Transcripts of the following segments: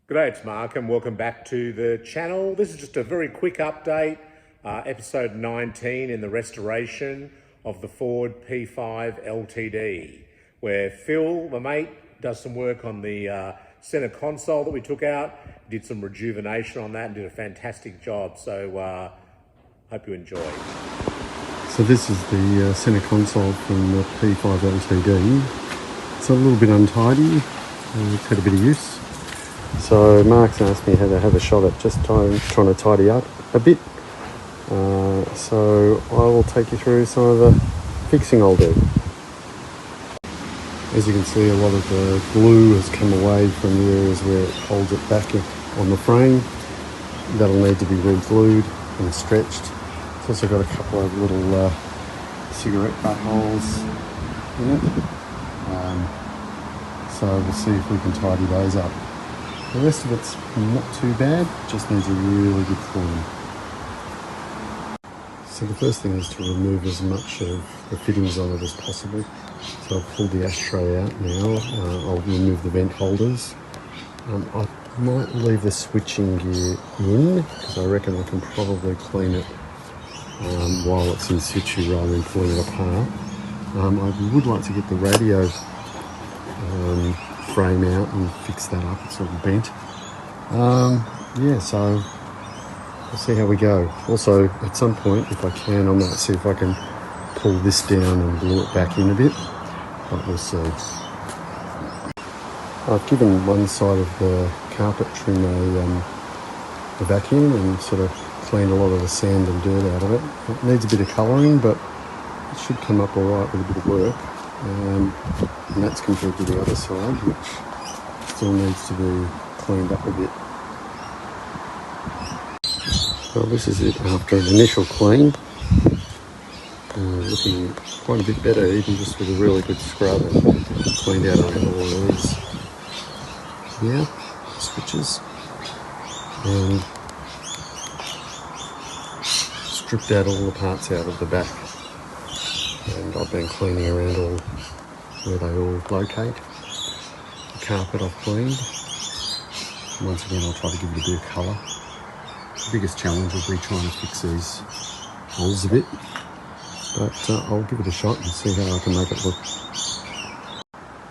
G'day, it's Mark and welcome back to the channel. This is just a very quick update, episode 19 in the restoration of the Ford P5 LTD, where Phil, my mate, does some work on the center console that we took out, did some rejuvenation on that and did a fantastic job. So hope you enjoy. So this is the center console from the P5 LTD. It's a little bit untidy, it's had a bit of use. So Mark's asked me how to have a shot at just trying to tidy up a bit. So I will take you through some of the fixing I'll do. As you can see, a lot of the glue has come away from the areas where it holds it back on the frame. That'll need to be re-glued and stretched. It's also got a couple of little cigarette butt holes in it. So we'll see if we can tidy those up. The rest of it's not too bad, just needs a really good clean. So the first thing is to remove as much of the fittings on it as possible. So I've pulled the ashtray out now. I'll remove the vent holders. I might leave the switching gear in because I reckon I can probably clean it while it's in situ rather than pulling it apart. I would like to get the radio frame out and fix that up. It's sort of bent. Yeah, so we'll see how we go. Also, at some point, if I can, I might see if I can pull this down and glue it back in a bit, but we'll see. I've given one side of the carpet trim a vacuum and sort of cleaned a lot of the sand and dirt out of it. It needs a bit of colouring, but it should come up all right with a bit of work. And that's compared to the other side, which still needs to be cleaned up a bit. Well, this is it after an initial clean. Looking quite a bit better, even just with a really good scrub and cleaned out around all of these here, switches, and stripped out all the parts out of the back. And I've been cleaning around all where they all locate. The carpet I've cleaned. Once again, I'll try to give it a bit of colour. The biggest challenge will be trying to fix these holes a bit, but I'll give it a shot and see how I can make it look.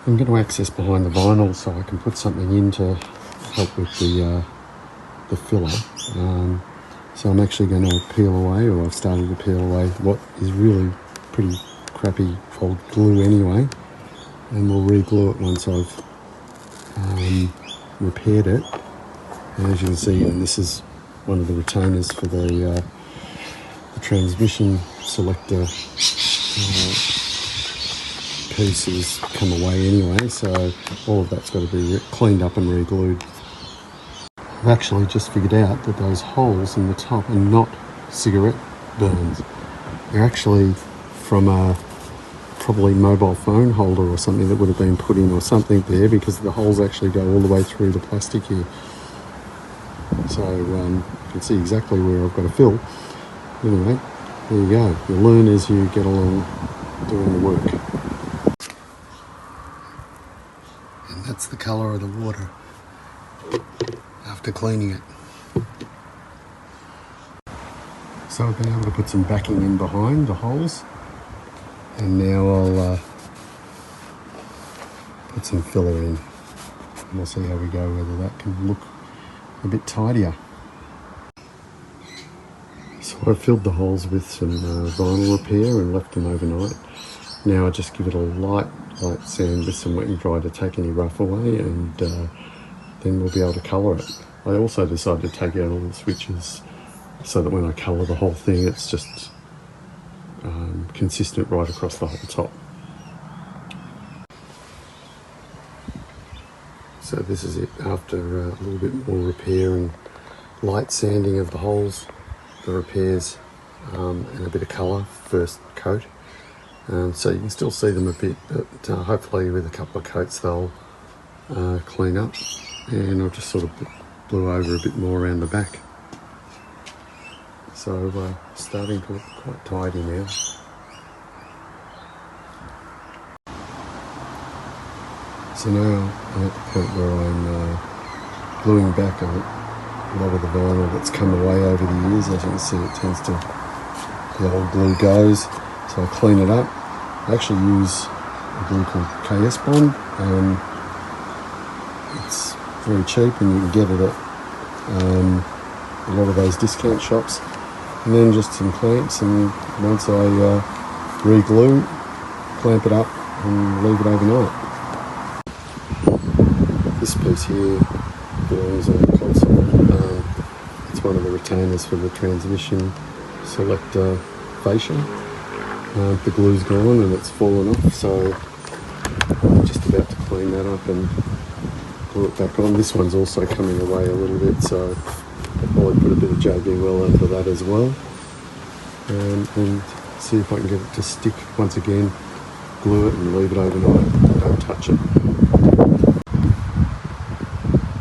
I'm going to access behind the vinyl so I can put something in to help with the filler. So I'm actually going to peel away, or I've started to peel away, what is really pretty crappy old glue anyway, and we'll re-glue it once I've repaired it. And as you can see, and this is one of the retainers for the transmission selector pieces come away anyway, so all of that's got to be cleaned up and re-glued. I've actually just figured out that those holes in the top are not cigarette burns. They're actually from a probably mobile phone holder or something that would have been put in or something there, because the holes actually go all the way through the plastic here. So you can see exactly where I've got to fill. Anyway, there you go. You'll learn as you get along doing the work. And that's the colour of the water after cleaning it. So I've been able to put some backing in behind the holes, and now I'll put some filler in, and we'll see how we go, whether that can look a bit tidier. So I filled the holes with some vinyl repair and left them overnight. Now I just give it a light sand with some wet and dry to take any rough away, and then we'll be able to colour it. I also decided to take out all the switches so that when I colour the whole thing, it's just consistent right across the whole top. So this is it after a little bit more repair and light sanding of the holes, the repairs, and a bit of colour, first coat. So you can still see them a bit, but hopefully with a couple of coats they'll clean up, and I'll just sort of blew over a bit more around the back. So starting to look quite tidy now. So now I'm at the point where I'm gluing back a lot of the vinyl that's come away over the years. As you can see, it tends to, the old glue goes, so I clean it up. I actually use a glue called KS Bond. It's very cheap and you can get it at a lot of those discount shops. And then just some clamps, and once I re-glue, clamp it up and leave it overnight. This piece here belongs on the console. It's one of the retainers for the transmission selector fascia. The glue's gone and it's fallen off, so I'm just about to clean that up and glue it back on. This one's also coming away a little bit, so I'll probably put a bit of JB Well under that as well, and see if I can get it to stick once again. Glue it and leave it overnight, don't touch it.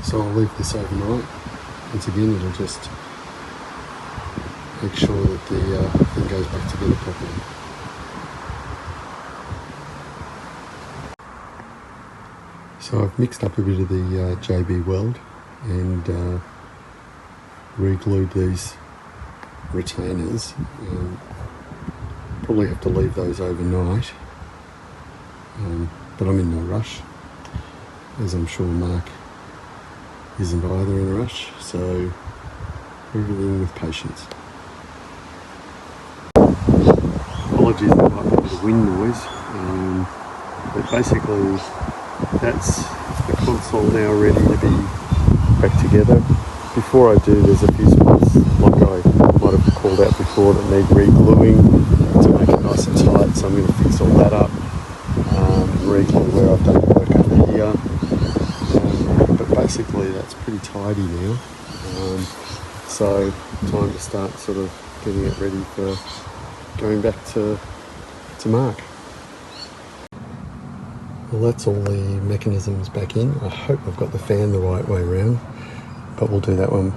So I'll leave this overnight. Once again, it'll just make sure that the thing goes back together properly. So I've mixed up a bit of the JB Weld and re-glued these retainers. Probably have to leave those overnight, but I'm in no rush, as I'm sure Mark isn't either in a rush, so everything with patience. Apologies, there might be a bit of wind noise, but basically that's the console now ready to be back together. Before I do, there's a few spots, like I might have called out before, that need re-gluing to make it nice and tight, so I'm going to fix all that up, re-glue where I've done work under here. But basically that's pretty tidy now, so time to start sort of getting it ready for going back to Mark. Well, that's all the mechanisms back in. I hope I've got the fan the right way around, but we'll do that one.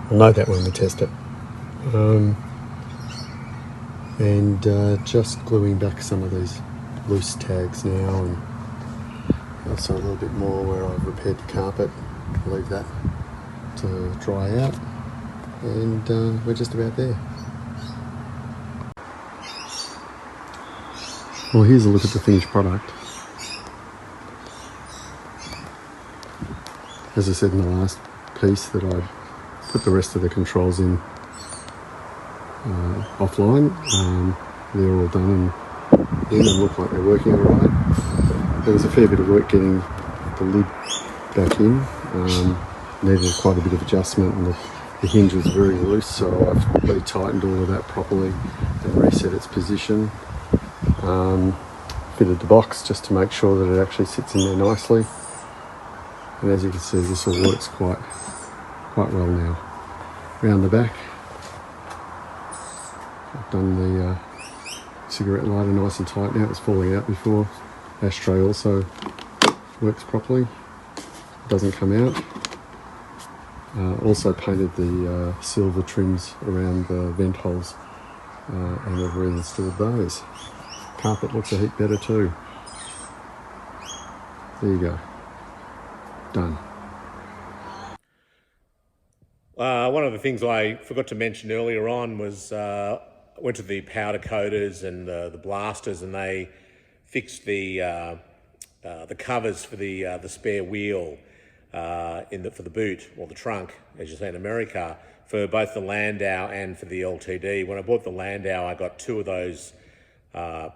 We'll know that when we test it. Just gluing back some of these loose tags now, and also a little bit more where I've repaired the carpet. Leave that to dry out, and we're just about there. Well, here's a look at the finished product. As I said in the last piece, that I put the rest of the controls in offline. They're all done and look like they're working all right. There was a fair bit of work getting the lid back in. Needed quite a bit of adjustment, and the hinge was very loose, so I've retightened all of that properly and reset its position. Fitted the box just to make sure that it actually sits in there nicely. And as you can see, this all works quite well now. Round the back, I've done the cigarette lighter nice and tight now. It was falling out before. Ashtray also works properly, doesn't come out. Also painted the silver trims around the vent holes, and I've reinstalled those. Carpet looks a heap better too. There you go. Done. One of the things I forgot to mention earlier on was I went to the powder coaters and the blasters, and they fixed the covers for the spare wheel for the boot, or the trunk, as you say in America, for both the Landau and for the LTD. When I bought the Landau, I got two of those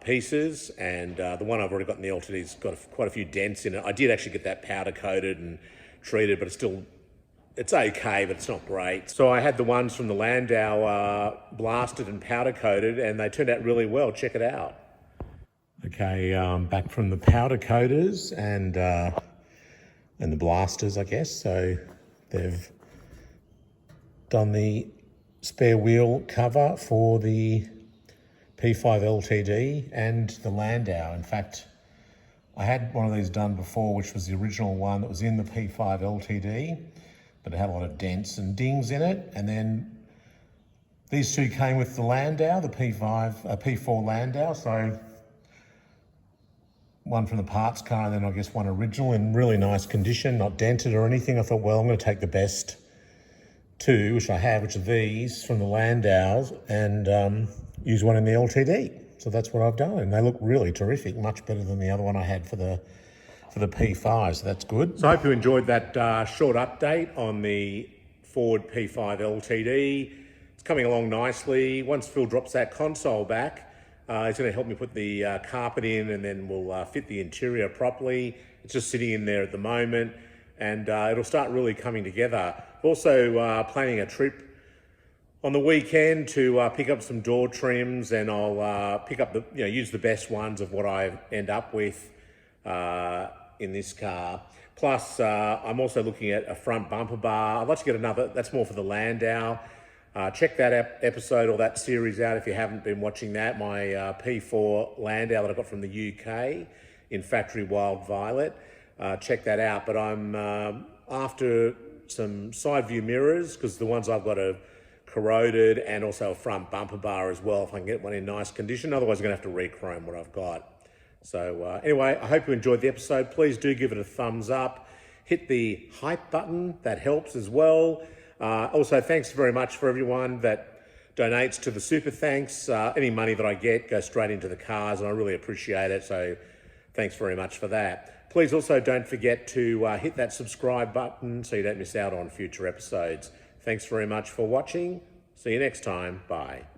pieces, and the one I've already got in the LTD's got quite a few dents in it. I did actually get that powder coated and treated, but it's okay, but it's not great. So I had the ones from the Landau blasted and powder coated, and they turned out really well. Check it out. Okay, back from the powder coaters and the blasters, I guess. So they've done the spare wheel cover for the P5 LTD and the Landau. In fact, I had one of these done before, which was the original one that was in the P5 LTD, but it had a lot of dents and dings in it. And then these two came with the Landau, the P4 Landau. So one from the parts car, and then I guess one original in really nice condition, not dented or anything. I thought, well, I'm going to take the best two, which I have, which are these from the Landows, and use one in the LTD. So that's what I've done, and they look really terrific, much better than the other one I had for the P5, so that's good. So I hope you enjoyed that short update on the Ford P5 LTD. It's coming along nicely. Once Phil drops that console back, he's going to help me put the carpet in, and then we'll fit the interior properly. It's just sitting in there at the moment, and it'll start really coming together. Also planning a trip on the weekend to pick up some door trims, and I'll pick up use the best ones of what I end up with in this car. Plus, I'm also looking at a front bumper bar. I'd like to get another, that's more for the Landau. Check that episode or that series out if you haven't been watching that. My P4 Landau that I got from the UK in factory Wild Violet. Check that out. But I'm after some side view mirrors, because the ones I've got are corroded, and also a front bumper bar as well, if I can get one in nice condition. Otherwise, I'm going to have to re-chrome what I've got. So anyway, I hope you enjoyed the episode. Please do give it a thumbs up. Hit the hype button, that helps as well. Also, thanks very much for everyone that donates to the Super Thanks. Any money that I get goes straight into the cars, and I really appreciate it. So thanks very much for that. Please also don't forget to hit that subscribe button so you don't miss out on future episodes. Thanks very much for watching. See you next time. Bye.